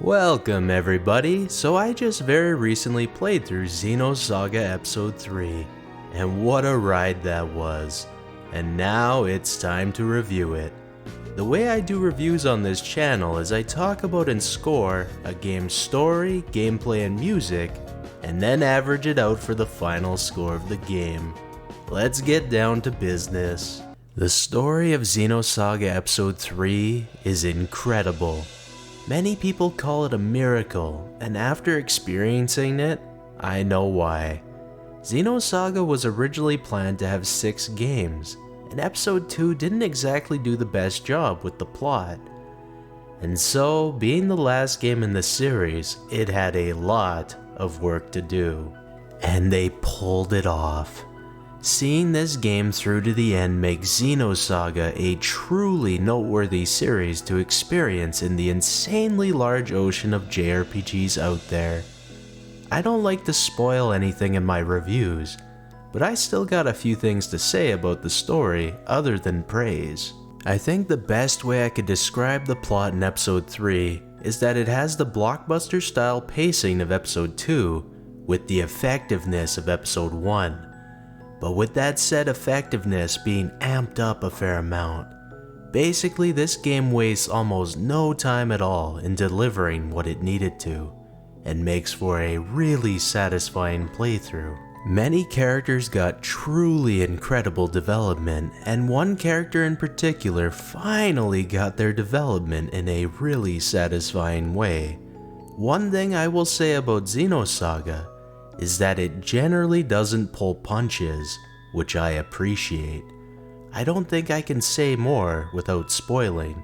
Welcome everybody, so I just very recently played through Xenosaga Episode III, and what a ride that was. And now it's time to review it. The way I do reviews on this channel is I talk about and score a game's story, gameplay, and music, and then average it out for the final score of the game. Let's get down to business. The story of Xenosaga Episode III is incredible. Many people call it a miracle, and after experiencing it, I know why. Xenosaga was originally planned to have 6 games, and Episode 2 didn't exactly do the best job with the plot. And so, being the last game in the series, it had a lot of work to do. And they pulled it off. Seeing this game through to the end makes Xenosaga a truly noteworthy series to experience in the insanely large ocean of JRPGs out there. I don't like to spoil anything in my reviews, but I still got a few things to say about the story other than praise. I think the best way I could describe the plot in Episode 3 is that it has the blockbuster style pacing of Episode 2 with the effectiveness of Episode 1. But with that said effectiveness being amped up a fair amount. Basically, this game wastes almost no time at all in delivering what it needed to, and makes for a really satisfying playthrough. Many characters got truly incredible development, and one character in particular finally got their development in a really satisfying way. One thing I will say about Xenosaga is that it generally doesn't pull punches, which I appreciate. I don't think I can say more without spoiling.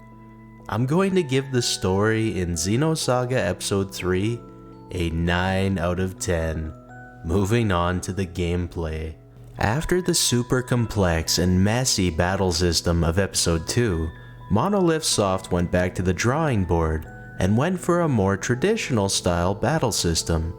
I'm going to give the story in Xenosaga Episode 3 a 9 out of 10. Moving on to the gameplay. After the super complex and messy battle system of Episode 2, Monolith Soft went back to the drawing board and went for a more traditional style battle system.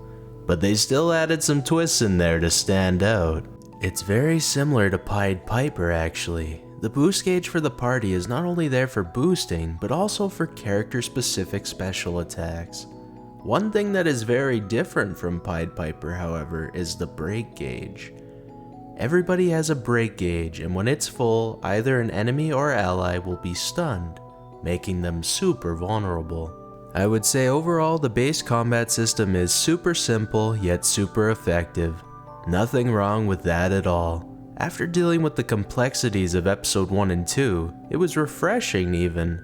But they still added some twists in there to stand out. It's very similar to Pied Piper actually. The boost gauge for the party is not only there for boosting, but also for character specific special attacks. One thing that is very different from Pied Piper, however, is the break gauge. Everybody has a break gauge, and when it's full, either an enemy or ally will be stunned, making them super vulnerable. I would say overall the base combat system is super simple yet super effective. Nothing wrong with that at all. After dealing with the complexities of Episode 1 and 2, it was refreshing even.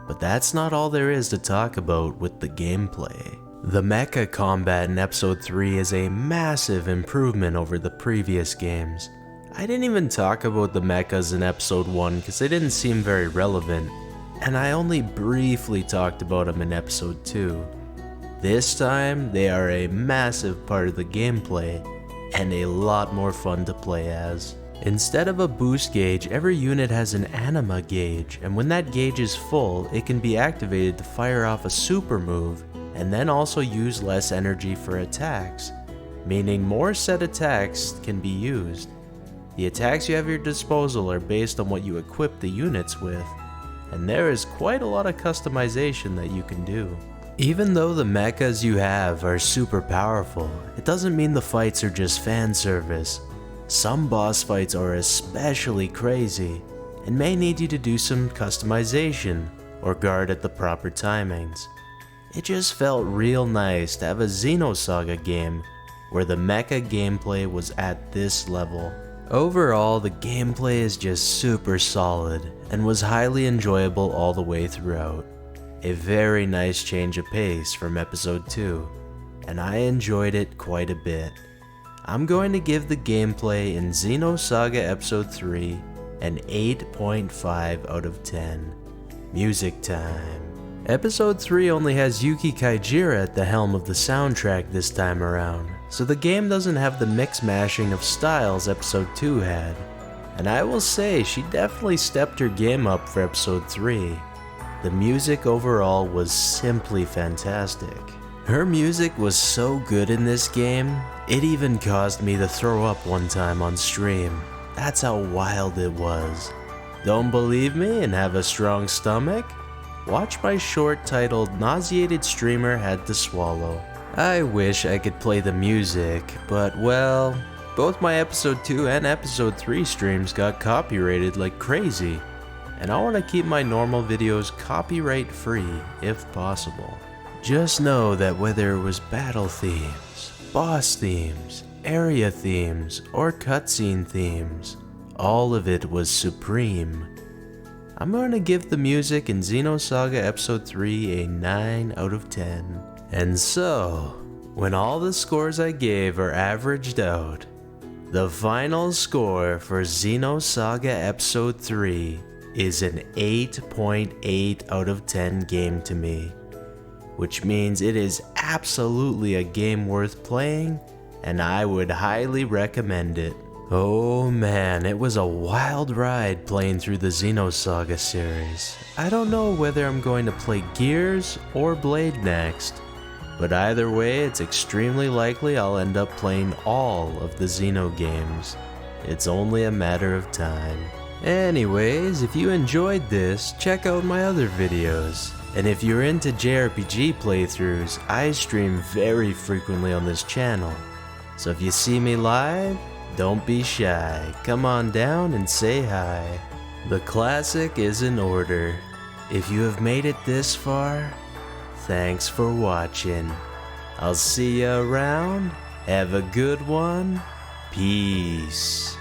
But that's not all there is to talk about with the gameplay. The mecha combat in Episode 3 is a massive improvement over the previous games. I didn't even talk about the mechas in Episode 1 because they didn't seem very relevant. And I only briefly talked about them in Episode 2. This time, they are a massive part of the gameplay, and a lot more fun to play as. Instead of a boost gauge, every unit has an anima gauge, and when that gauge is full, it can be activated to fire off a super move, and then also use less energy for attacks, meaning more set attacks can be used. The attacks you have at your disposal are based on what you equip the units with, and there is quite a lot of customization that you can do. Even though the mechas you have are super powerful, it doesn't mean the fights are just fan service. Some boss fights are especially crazy, and may need you to do some customization, or guard at the proper timings. It just felt real nice to have a Xenosaga game where the mecha gameplay was at this level. Overall, the gameplay is just super solid, and was highly enjoyable all the way throughout. A very nice change of pace from Episode 2, and I enjoyed it quite a bit. I'm going to give the gameplay in Xenosaga Episode 3 an 8.5 out of 10. Music time. Episode 3 only has Yuki Kaijira at the helm of the soundtrack this time around, so the game doesn't have the mix mashing of styles Episode 2 had. And I will say, she definitely stepped her game up for Episode 3. The music overall was simply fantastic. Her music was so good in this game, it even caused me to throw up one time on stream. That's how wild it was. Don't believe me and have a strong stomach? watch my short titled Nauseated Streamer Had to Swallow. I wish I could play the music, but well, both my episode 2 and episode 3 streams got copyrighted like crazy, and I want to keep my normal videos copyright free if possible. Just know that whether it was battle themes, boss themes, area themes, or cutscene themes, all of it was supreme. I'm going to give the music in Xenosaga Episode 3 a 9 out of 10. And so, when all the scores I gave are averaged out, the final score for Xenosaga Episode 3 is an 8.8 out of 10 game to me, which means it is absolutely a game worth playing, and I would highly recommend it. Oh man, it was a wild ride playing through the Xenosaga series. I don't know whether I'm going to play Gears or Blade next, but either way it's extremely likely I'll end up playing all of the Xeno games. It's only a matter of time. Anyways, if you enjoyed this, check out my other videos. And if you're into JRPG playthroughs, I stream very frequently on this channel. So if you see me live, don't be shy, come on down and say hi. The classic is in order. If you have made it this far, thanks for watching. I'll see you around, have a good one, peace.